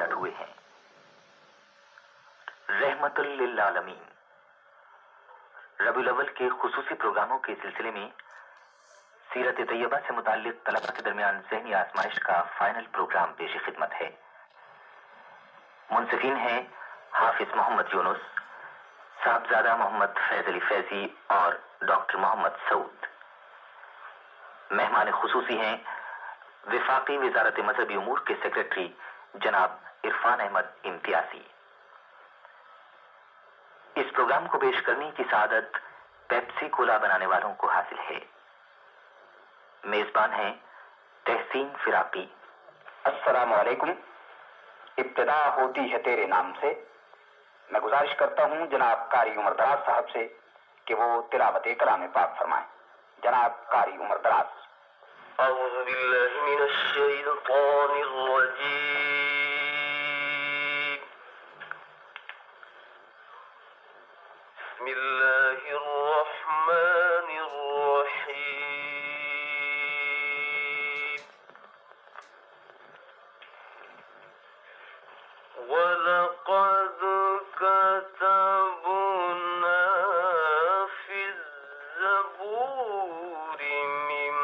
Minute ہوئے ہیں۔ رحمت للعالمین ربیع الاول کے خصوصی پروگراموں کے سلسلے میں سیرت طیبہ سے متعلق طلبہ کے درمیان ذہنی آزمائش کا فائنل پروگرام پیش خدمت ہے۔ منصفین ہیں حافظ محمد یونس، صاحبزادہ محمد فیض علی فیضی اور ڈاکٹر محمد سعود۔ مہمان خصوصی ہیں وفاقی وزارت مذہبی امور کے سیکریٹری جناب عرفان احمد امتیازی۔ اس پروگرام کو پیش کرنے کی سعادت پیپسی کولا بنانے والوں کو حاصل ہے۔ میزبان ہیں تحسین فراقی۔ السلام علیکم۔ ابتدا ہوتی ہے تیرے نام سے۔ میں گزارش کرتا ہوں جناب قاری عمر دراز صاحب سے کہ وہ تلاوت کلام پاک فرمائیں۔ جناب قاری عمر دراز۔ اعوذ باللہ من الشیطان الرجیم، بسم اللہ الرحمن الرحیم، وَلَقَدْ كَتَبْنَا فِي الزَّبُورِ مِن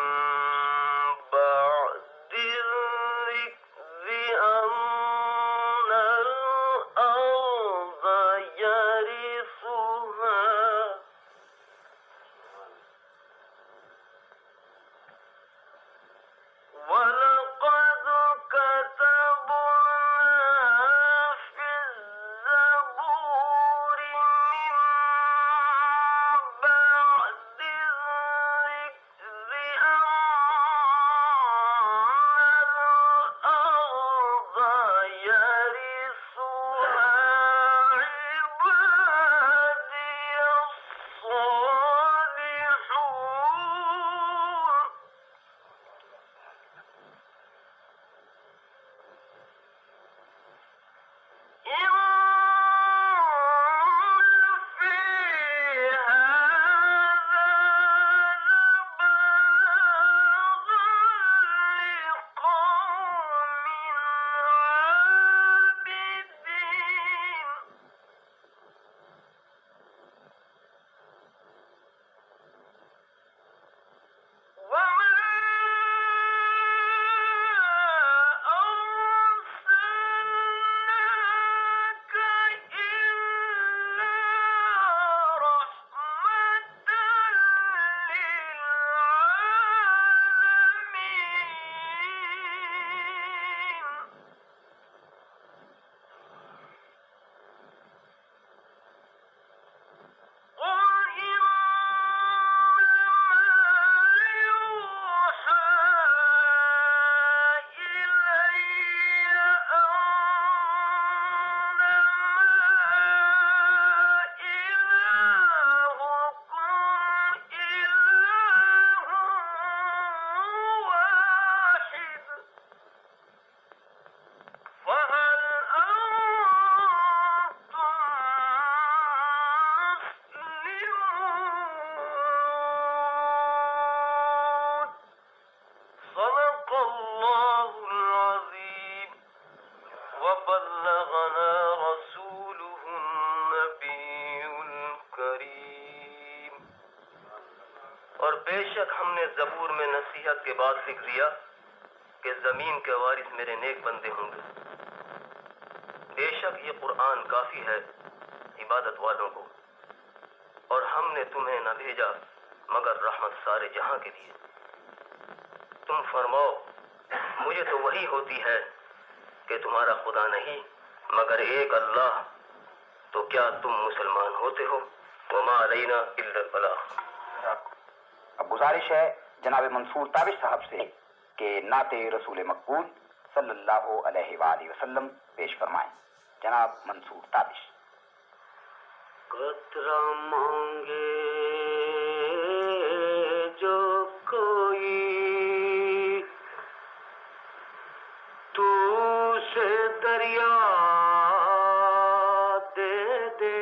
بَعْدِ الذِّكْرِ أَنَّ الْأَرْضَ يَرِثُهَا وَلَقَدْ كَتَبْنَا فِي الزَّبُورِ مِن بَعْدِ الذِّكْرِ أَنَّ الْأَرْضَ يَرِثُهَا عِبَادِيَ الصَّالِحُونَ۔ إِنَّ فِي هَذَا لَبَلَاغًا لِقَوْمٍ عَابِدِينَ۔ وَمَا أَرْسَلْنَاكَ إِلَّا رَحْمَةً لِّلْعَالَمِينَ۔ قُلْ إِنَّمَا يُوحَىٰ إِلَيَّ أَنَّمَا إِلَٰهُكُمْ إِلَٰهٌ وَاحِدٌ، فَهَلْ أَنتُم مُّسْلِمُونَ؟ صدق الله العظيم، وبلغنا رسوله النبي الكريم۔ اور بے شک ہم نے زبور میں نصیحت کے بعد لکھ دیا کہ زمین کے وارث میرے نیک بندے ہوں گے۔ بے شک یہ قرآن کافی ہے عبادت والوں کو، اور ہم نے تمہیں نہ بھیجا مگر رحمت سارے جہاں کے لیے۔ تم فرماؤ مجھے تو وہی ہوتی ہے کہ تمہارا خدا نہیں مگر ایک اللہ، تو کیا تم مسلمان ہوتے ہو؟ وما علینا الا البلاغ۔ اب گزارش ہے جناب منصور تابش صاحب سے کہ نعت رسول مقبول صلی اللہ علیہ وآلہ وسلم پیش فرمائیں۔ جناب منصور تابش۔ قطرہ مانگے جو کوئی تو سے دریا دے دے،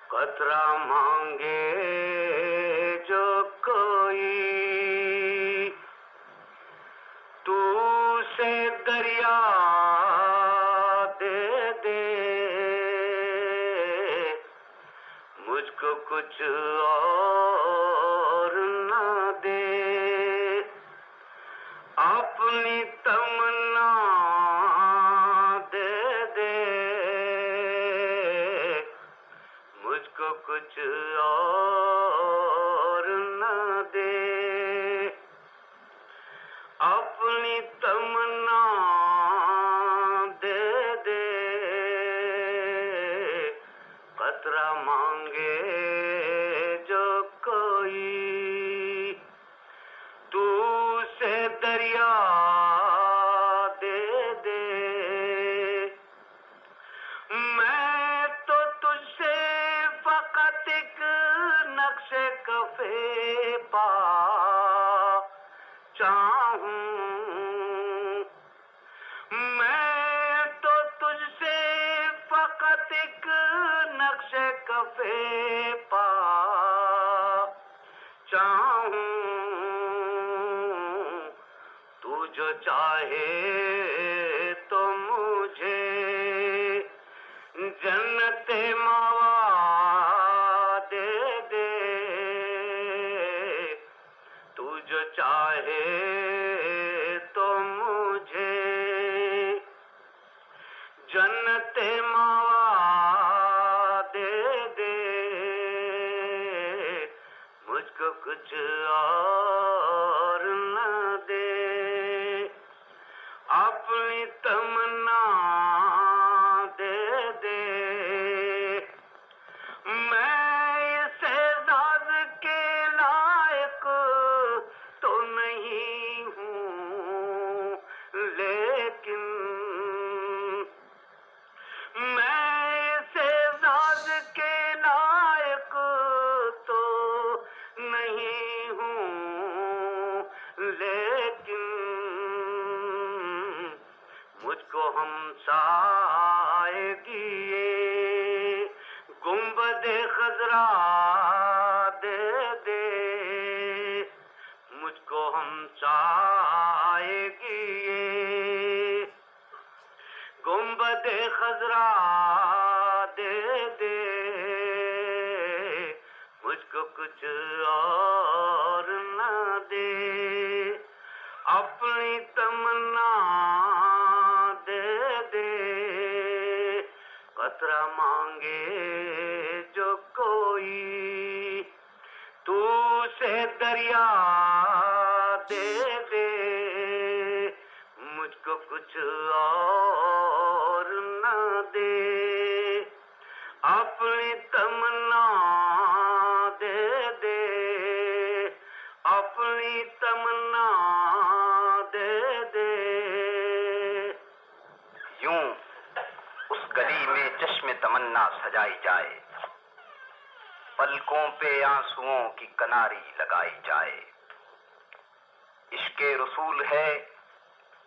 قطرہ مانگے جو کوئی تو دریا دے دے مجھ کو کچھ اور نہ دے اپنی تمنا دے دے مجھ کو کچھ اور نہ دے اپنی تمنا دے دے قطرہ مانگے جو کوئی تو سے دریا دے دے میں تو تجھ سے فقط ایک نقش کفے پا چاہوں میں تو تجھ سے فقط ایک نقش کفے پا چاہوں تو جو چاہے تو مجھے جنت ماوا دے دے تو جو چاہے تو مجھے جنت ماوا دے دے مجھ کو کچھ اور نہ دے اپنی تمنا دے دے میں اس اعزاز کے لائق تو نہیں ہوں لیکن میں اس اعزاز کے لائق تو نہیں ہوں لیکن مجھ کو ہمسائے گی گنبد خضرا دے دے مجھ کو ہمسائے گی گنبد خضرا دے دے مجھ کو کچھ اور نہ دے اپنی تمنا دے دے قطرہ مانگے جو کوئی تو سے دریا دے دے مجھ کو کچھ اور نہ دے اپنی تمنا دے دے اپنی تمنا دے دے یوں اس گلی میں چشم تمنا سجائی جائے پلکوں پہ آنسوؤں کی کناری لگائی جائے عشق رسول ہے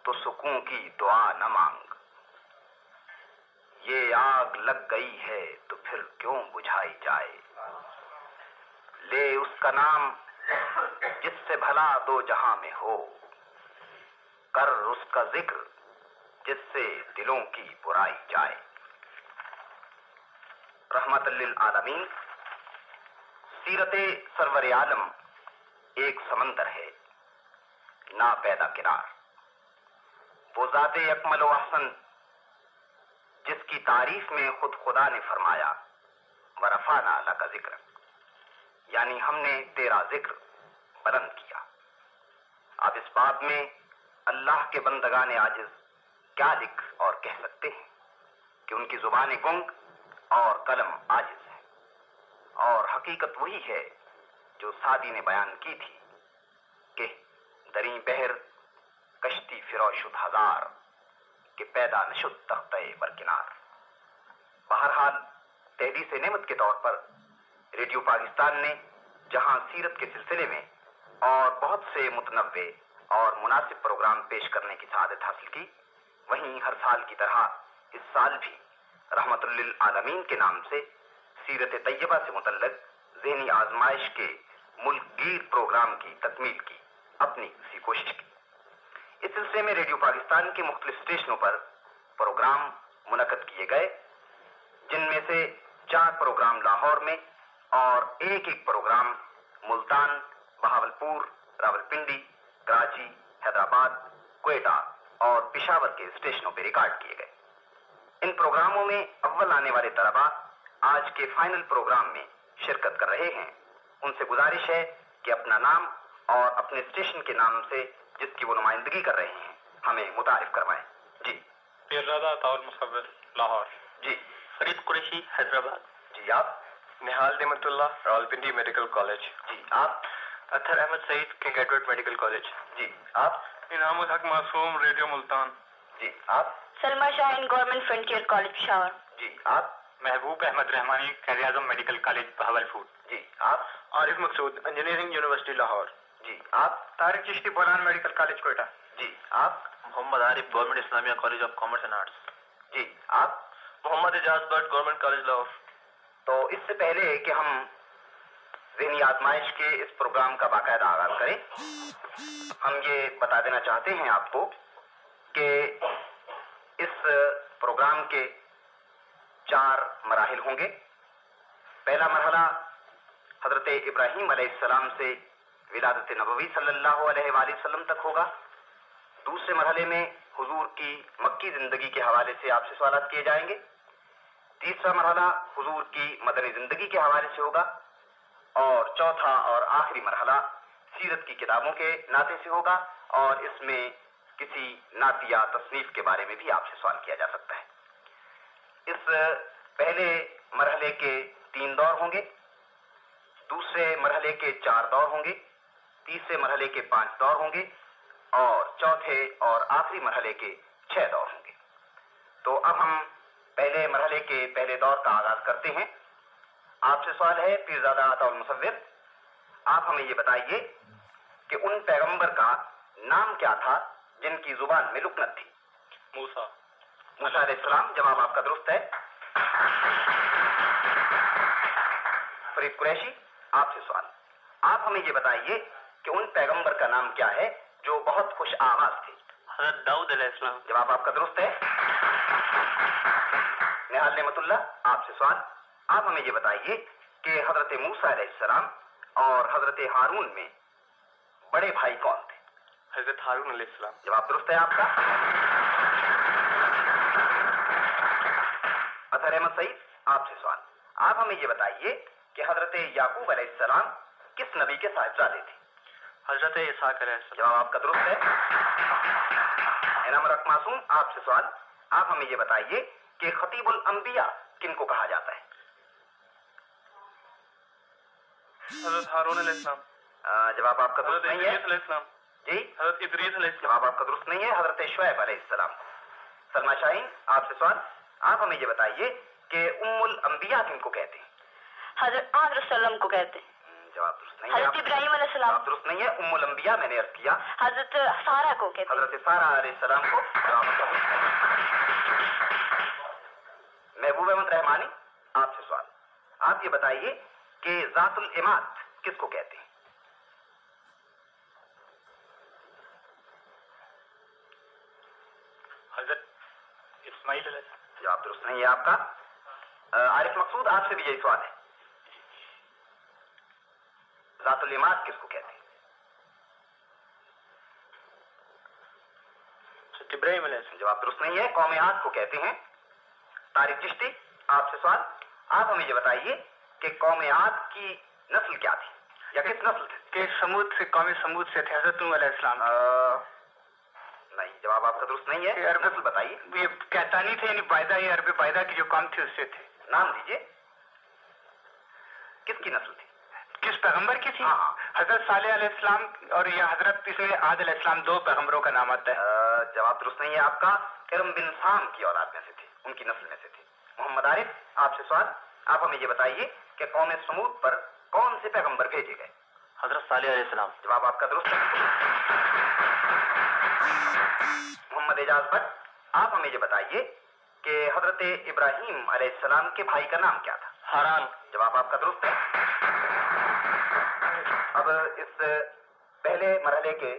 تو سکون کی دعا نہ مانگ یہ آگ لگ گئی ہے تو پھر کیوں بجھائی جائے لے اس کا نام جس سے بھلا دو جہاں میں ہو کر اس کا ذکر جس سے دلوں کی برائی جائے رحمت للعالمین سیرت سرور عالم ایک سمندر ہے نا پیدا کنار وہ ذات اکمل و احسن جس کی تعریف میں خود خدا نے فرمایا ورفعنا لک ذکر یعنی ہم نے تیرا ذکر بلند کیا اب اس بات میں اللہ کے بندگان عاجز کیا لکھ اور کہہ سکتے ہیں کہ ان کی زبان گنگ اور قلم عاجز ہے اور حقیقت وہی ہے جو سعدی نے بیان کی تھی کہ دریں بہر کشتی فروش شد ہزار کہ پیدا نشد تختہ برکنار بہرحال تحدیث نعمت کے طور پر ریڈیو پاکستان نے جہاں سیرت کے سلسلے میں اور بہت سے متنوع اور مناسب پروگرام پیش کرنے کی سعادت حاصل کی وہیں ہر سال کی طرح اس سال بھی رحمت للعالمین کے نام سے سیرت طیبہ سے متعلق ذہنی آزمائش کے ملک گیر پروگرام کی تکمیل کی اپنی اسی کوشش کی اس سلسلے میں ریڈیو پاکستان کے مختلف اسٹیشنوں پر پروگرام منعقد کیے گئے، جن میں سے 4 پروگرام لاہور میں اور ایک پروگرام ملتان، بہاولپور، راولپنڈی، کراچی، حیدرآباد، کوئٹہ اور پشاور کے اسٹیشنوں پہ ریکارڈ کیے گئے۔ ان پروگراموں میں اول آنے والے طلباء آج کے فائنل پروگرام میں شرکت کر رہے ہیں۔ ان سے گزارش ہے کہ اپنا نام اور اپنے اسٹیشن کے نام سے جس کی وہ نمائندگی کر رہے ہیں ہمیں متعارف کروائیں۔ جی۔ پیرزادہ عطاء المصور، لاہور۔ جی۔ فرید قریشی، حیدرآباد۔ جی آپ؟ Nihal Naimat Ullah, Rawalpindi medical college. جی آپ؟ Athar Ahmed Saeed, King Edward medical college. جی آپ؟ انعام الحق معصوم، ریڈیو ملتان۔ جی آپ؟ Salma Shaheen, government frontier college Peshawar. جی آپ؟ Mehboob Ahmed Rehmani, Quaid Azam medical college Bahawalpur. جی آپ؟ Arif Maqsood, engineering university Lahore. جی آپ؟ Tariq Chishti, Bolan medical college Quetta. جی آپ؟ Muhammad Arif, government Islamia college of commerce and arts. جی آپ؟ محمد اعجاز بٹ، گورنمنٹ کالج لاہور۔ تو اس سے پہلے کہ ہم ذہنی آزمائش کے اس پروگرام کا باقاعدہ آغاز کریں، ہم یہ بتا دینا چاہتے ہیں آپ کو کہ اس پروگرام کے 4 مراحل ہوں گے۔ پہلا مرحلہ حضرت ابراہیم علیہ السلام سے ولادت نبوی صلی اللہ علیہ وآلہ وسلم تک ہوگا۔ دوسرے مرحلے میں حضور کی مکی زندگی کے حوالے سے آپ سے سوالات کیے جائیں گے۔ تیسرا مرحلہ حضور کی مدنی زندگی کے حوالے سے ہوگا، اور چوتھا اور آخری مرحلہ سیرت کی کتابوں کے ناطے سے ہوگا، اور اس میں کسی نعت یا تصنیف کے بارے میں بھی آپ سے سوال کیا جا سکتا ہے۔ اس پہلے مرحلے کے 3 دور ہوں گے، دوسرے مرحلے کے 4 دور ہوں گے، تیسرے مرحلے کے 5 دور ہوں گے، اور چوتھے اور آخری مرحلے کے 6 دور ہوں گے۔ تو اب ہم پہلے مرحلے کے پہلے دور کا آغاز کرتے ہیں۔ آپ سے سوال ہے پیرزادہ عطاء المصور، آپ ہمیں یہ بتائیے کہ ان پیغمبر کا نام کیا تھا جن کی زبان میں لکنت تھی؟ موسیٰ علیہ السلام۔ جواب آپ کا درست ہے۔ فرید قریشی، آپ سے سوال، آپ ہمیں یہ بتائیے کہ ان پیغمبر کا نام کیا ہے جو بہت خوش آواز تھے؟ حضرت داؤد علیہ السلام۔ جواب آپ کا درست ہے۔ نہال نعمت اللہ، آپ سے سوال، آپ ہمیں یہ بتائیے کہ حضرت موسیٰ علیہ السلام اور حضرت ہارون میں بڑے بھائی کون تھے؟ حضرت ہارون علیہ السلام۔ جواب درست ہے آپ کا۔ اطہر احمد سعید، آپ سے سوال، آپ ہمیں یہ بتائیے کہ حضرت یعقوب علیہ السلام کس نبی کے صاحبزادے تھے؟ حضرت اسحاق علیہ السلام۔ جواب آپ کا درست ہے۔ انعام الحق معصوم، آپ سے سوال، آپ ہمیں یہ بتائیے کہ خطیب الانبیاء کن کو کہا جاتا ہے؟ حضرت ہارون علیہ السلام۔ جواب آپ کا درست حضرت نہیں ادریس ہے۔ علیہ السلام۔ جی، حضرت ادریس علیہ السلام۔ جواب آپ کا درست نہیں ہے، حضرت شعیب علیہ السلام۔ سلما شاہین، آپ سے سوال، آپ ہمیں یہ بتائیے کہ ام الانبیاء کن کو کہتے ہیں؟ حضرت آدم علیہ السلام کو کہتے ہیں۔ جواب درست نہیں ہے۔ حضرت ابراہیم علیہ السلام۔ جواب درست نہیں ہے، ام الانبیاء میں نے عرض کیا۔ حضرت سارہ کو کہتے ہیں۔ حضرت سارہ علیہ السلام کو۔ جواب آپ کا درست ہے۔ محبوب احمد رحمانی، آپ سے سوال، آپ یہ بتائیے کہ ذات العماد کس کو کہتے ہیں؟ حضرت اسماعیل علیہ السلام۔ جواب درست نہیں ہے آپ کا۔ عارف مقصود، آپ سے بھی یہی سوال ہے، ذات العماد کس کو کہتے ہیں؟ حضرت ابراہیم علیہ السلام۔ جواب درست نہیں ہے، قوم عاد کو کہتے ہیں۔ طارق چشتی، آپ سے سوال، آپ ہمیں یہ بتائیے کہ قوم عاد کی نسل کیا تھی یا کس نسل تھے؟ کہ سمود سے، قوم سمود سے تھے حضرت نوح علیہ السلام۔ نہیں، جواب آپ کا درست نہیں ہے، نسل بتائیے۔ یہ کہتانی تھے، یعنی بائدہ یا عرب بائدہ کی جو قوم تھی اس سے تھے۔ نام دیجیے، کس کی نسل تھی؟ کس پیغمبر کی تھی؟ ہاں۔ حضرت صالح علیہ السلام اور یہ حضرت اس میں عاد علیہ السلام، 2 پیغمبروں کا نام آتا ہے۔ جواب درست نہیں ہے آپ کا، ارم بن سام کی اولاد میں سے تھے، ان کی نسل میں سے تھے۔ محمد عارف، آپ سے سوال، آپ ہمیں یہ بتائیے کہ قوم سمود پر کون سے پیغمبر بھیجے گئے؟ حضرت صالح علیہ السلام۔ جواب آپ کا درست ہے۔ محمد اعجاز بٹ، آپ ہمیں یہ بتائیے کہ حضرت ابراہیم علیہ السلام کے بھائی کا نام کیا تھا؟ ہاران۔ جواب آپ کا درست ہے۔ اب اس پہلے مرحلے کے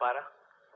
12।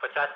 50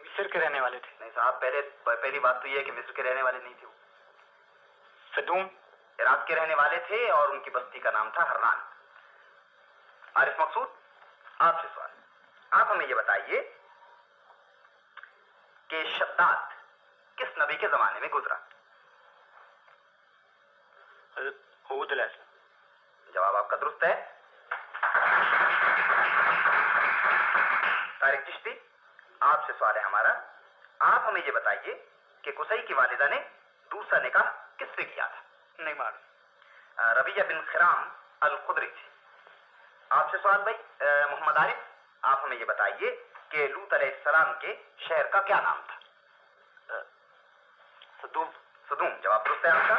مصر کے رہنے والے تھے. نہیں صاحب، پہلی بات تو یہ ہے کہ مصر کے رہنے والے نہیں تھے. صدوم عراق کے رہنے والے تھے اور ان کی بستی کا نام تھا حران. عارف مقصود، آپ سے سوال. آپ ہمیں یہ بتائیے کہ شداد کس نبی کے زمانے میں گزرا؟ حضرت ہود علیہ السلام. جواب آپ کا درست ہے. طارق چشتی، آپ سے سوال ہے ہمارا. آپ ہمیں یہ بتائیے کہ قصی کی والدہ نے دوسرا نکاح کس سے کیا تھا؟ نہیں معلوم. ربیہ بن خرام الخدری تھی. آپ سے سوال بھائی. محمد عارف، آپ ہمیں یہ بتائیے کہ لوط علیہ السلام کے شہر کا کیا نام تھا؟ صدوم. صدوم. جواب درست ہے آپ کا.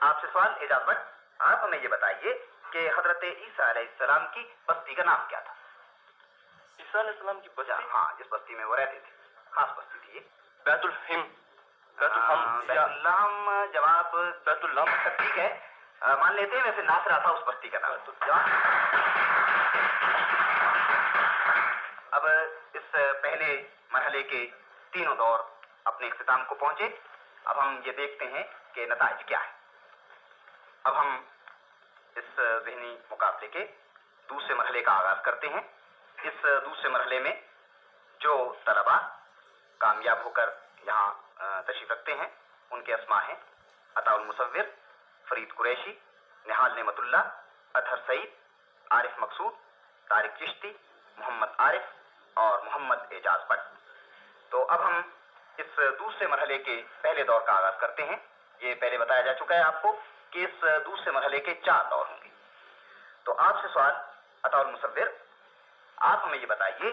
آپ سے سوال اعجاز بٹ. آپ ہمیں یہ بتائیے کہ حضرت عیسیٰ علیہ السلام کی بستی کا نام کیا تھا؟ عیسیٰ علیہ السلام کی بستی؟ ہاں، جس بستی میں وہ رہتے تھے، خاص بستی تھی یہ. بیت الحم. بیت الحم. بیت الحم. جواب بیت الحم. ٹھیک ہے، مان لیتے ہیں. ویسے ناصرہ تھا اس بستی کا نام. اب اس پہلے مرحلے کے تینوں دور اپنے اختتام کو پہنچے. اب ہم یہ دیکھتے ہیں کہ نتائج کیا ہے. اب ہم اس ذہنی مقابلے کے دوسرے مرحلے کا آغاز کرتے ہیں. اس دوسرے مرحلے میں جو طلباء کامیاب ہو کر یہاں تشریف رکھتے ہیں ان کے اسماء ہیں عطا المصور، فرید قریشی، نہال نعمت اللہ، اطہر سعید، عارف مقصود، طارق چشتی، محمد عارف اور محمد اعجاز بٹ. تو اب ہم اس دوسرے مرحلے کے پہلے دور کا آغاز کرتے ہیں. یہ پہلے بتایا جا چکا ہے آپ کو کہ اس دوسرے مرحلے کے 4 دور ہوں گے. تو آپ سے سوال عطا المصور، آپ ہمیں یہ بتائیے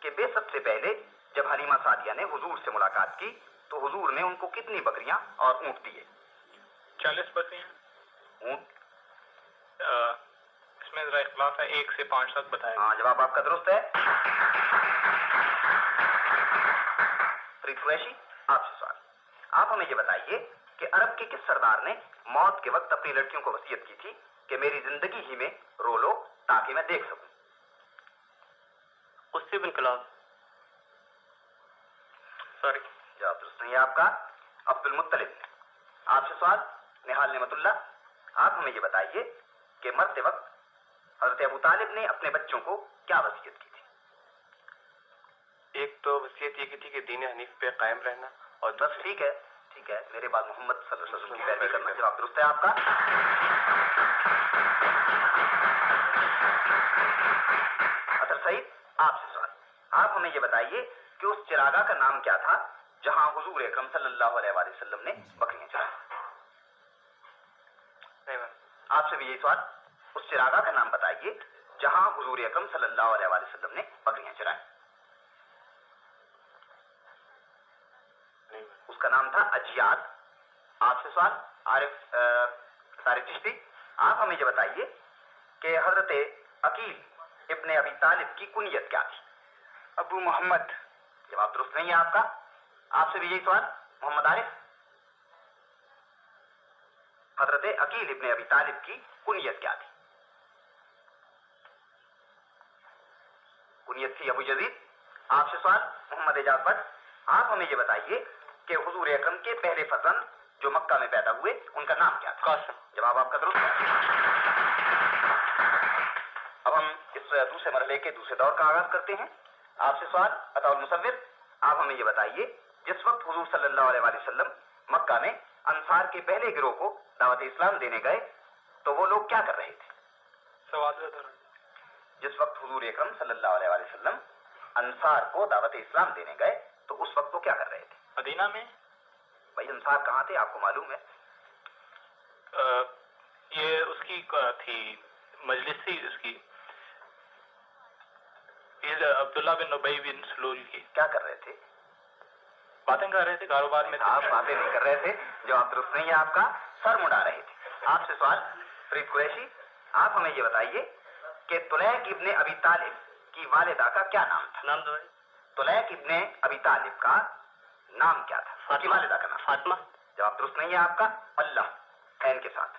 کہ بعثت سے پہلے جب حلیمہ سعدیہ نے حضور سے ملاقات کی تو حضور نے ان کو کتنی بکریاں اور اونٹ دیے؟ 40 بکریاں. اونٹ؟ اس میں ذرا اختلاف ہے، 1 سے 5 تک بتایا. ہاں، جواب آپ کا درست ہے. فرید قریشی، آپ سے سوال. آپ ہمیں یہ بتائیے کہ عرب کے کس سردار نے موت کے وقت اپنی لڑکیوں کو وصیت کی تھی کہ میری زندگی ہی میں رو لو تاکہ میں دیکھ سکوں؟ قصی بن کلاب. سوری، جواب درست نہیں ہے آپ کا. عبد المطلب. آپ سے سوال نہال نعمت اللہ. آپ ہمیں یہ بتائیے کہ مرتے وقت حضرت ابو طالب نے اپنے بچوں کو کیا وصیت کی تھی؟ ایک تو وصیت یہ کی تھی کہ دین حنیف پہ قائم رہنا، اور بس ٹھیک ہے، ٹھیک ہے. میرے بعد محمد صلی اللہ علیہ وسلم کی پیروی کرنا. جواب درست ہے آپ کا. اطہر سعید، آپ سے سوال. آپ ہمیں یہ بتائیے کہ اس چراگاہ کا نام کیا تھا جہاں حضور اکرم صلی اللہ علیہ وآلہ وسلم نے بکریاں چرائیں؟ آپ سے بھی یہی سوال. اس چراگاہ کا نام بتائیے جہاں حضور اکرم صلی اللہ علیہ وآلہ وسلم نے بکریاں چرائیں. اس کا نام تھا اجیاد. آپ سے سوال عارف طارق چشتی. آپ ہمیں یہ بتائیے کہ حضرت عقیل ابن ابی طالب کی کنیت کیا تھی؟ ابو محمد. جواب درست نہیں ہے آپ کا. آپ سے بھی یہی سوال. محمد عارف، حضرت عقیل ابن ابی طالب کی کنیت کیا تھی؟ کنیت تھی ابو یزید. آپ سے سوال محمد اعجاز بٹ. آپ ہمیں یہ بتائیے کہ حضور اکرم کے پہلے فرزند جو مکہ میں پیدا ہوئے ان کا نام کیا تھا؟ قاسم. جواب آپ کا درست ہے. اب ہم اس دوسرے مرحلے کے دوسرے دور کا آغاز کرتے ہیں. آپ سے سوال عطا المصور. آپ ہمیں یہ بتائیے جس وقت حضور صلی اللہ علیہ وآلہ وسلم مکہ میں انصار کے پہلے گروہ کو دعوت اسلام دینے گئے تو وہ لوگ کیا کر رہے تھے؟ جس وقت حضور اکرم صلی اللہ علیہ وآلہ وسلم انصار کو دعوت اسلام دینے گئے تو اس وقت وہ کیا کر رہے تھے؟ مدینہ میں. بھائی انصار کہاں تھے آپ کو معلوم ہے؟ یہ اس کی تھی مجلس تھی اس کی، عبداللہ بن ابی بن سلول کی. کیا کر رہے تھے؟ باتیں کر رہے تھے، کاروبار میں. آپ باتیں نہیں کر رہے تھے. جواب درست نہیں ہے آپ کا. سر مڈا رہے تھے. آپ سے سوال فرید قریشی. آپ ہمیں یہ بتائیے کہ طلیق ابن ابی طالب کی والدہ کا کیا نام تھا؟ نام دو ہے. طلیق ابن ابی طالب کا نام کیا تھا؟ ان کی والدہ کا نام فاطمہ. جواب درست نہیں ہے آپ کا. اللہ عین کے ساتھ.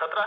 17।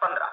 15।